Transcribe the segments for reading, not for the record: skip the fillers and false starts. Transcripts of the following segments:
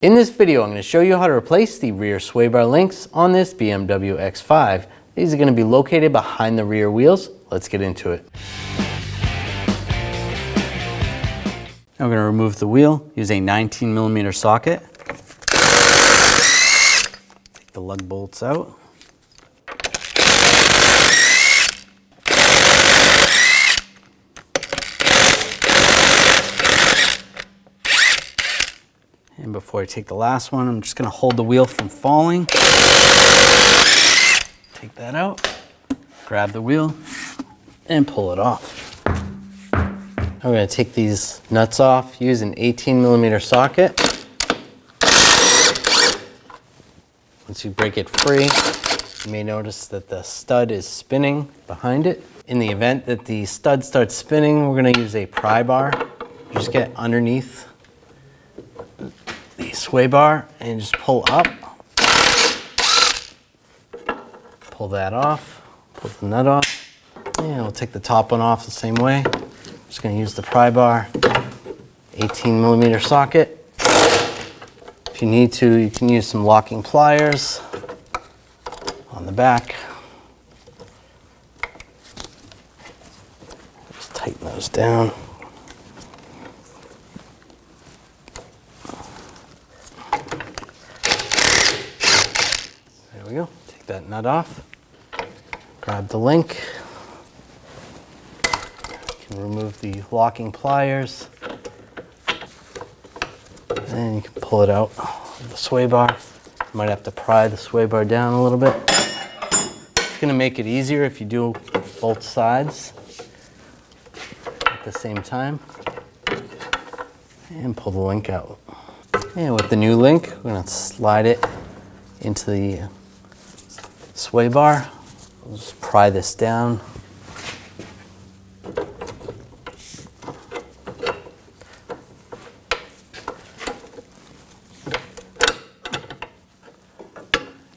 In this video, I'm going to show you how to replace the rear sway bar links on this BMW X5. These are going to be located behind the rear wheels. Let's get into it. Now we're going to remove the wheel, use a 19mm socket. Take the lug bolts out. And before I take the last one, I'm just going to hold the wheel from falling. Take that out, grab the wheel, and pull it off. I'm going to take these nuts off, use an 18mm socket. Once you break it free, you may notice that the stud is spinning behind it. In the event that the stud starts spinning, we're going to use a pry bar. Just get underneath the sway bar and just pull up. Pull that off, pull the nut off, and we'll take the top one off the same way. Just going to use the pry bar, 18mm socket. If you need to, you can use some locking pliers on the back. Just tighten those down. There we go. Take that nut off. Grab the link. You can remove the locking pliers. And you can pull it out of the sway bar. You might have to pry the sway bar down a little bit. It's going to make it easier if you do both sides at the same time. And pull the link out. And with the new link, we're going to slide it into the sway bar. We'll just pry this down.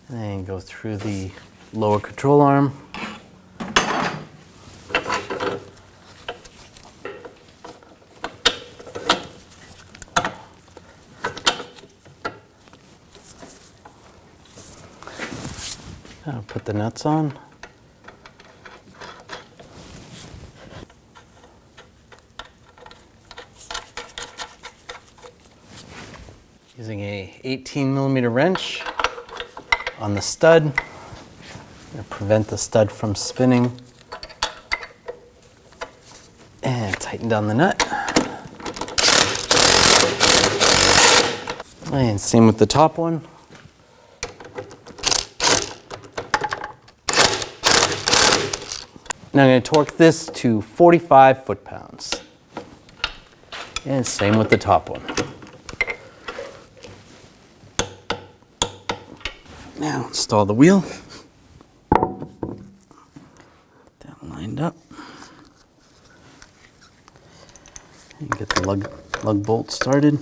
And then go through the lower control arm. I'll put the nuts on. Using a 18mm wrench on the stud to prevent the stud from spinning. And tighten down the nut. And same with the top one. Now I'm going to torque this to 45 foot-pounds. And same with the top one. Now install the wheel. That lined up. And get the lug bolt started.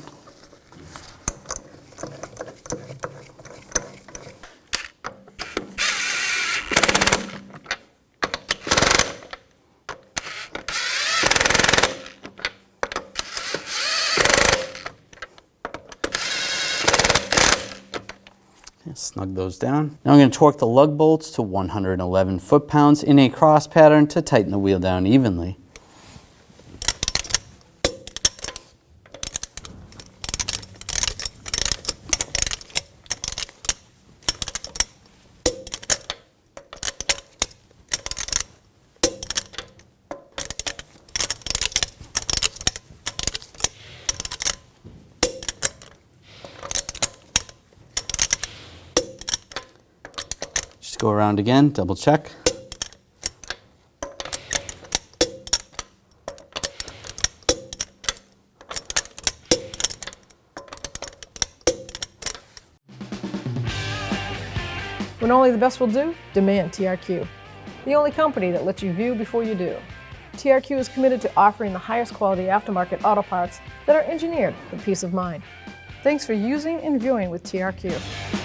Snug those down. Now I'm going to torque the lug bolts to 111 foot-pounds in a cross pattern to tighten the wheel down evenly. Go around again, double check. When only the best will do, demand TRQ. The only company that lets you view before you do. TRQ is committed to offering the highest quality aftermarket auto parts that are engineered for peace of mind. Thanks for using and viewing with TRQ.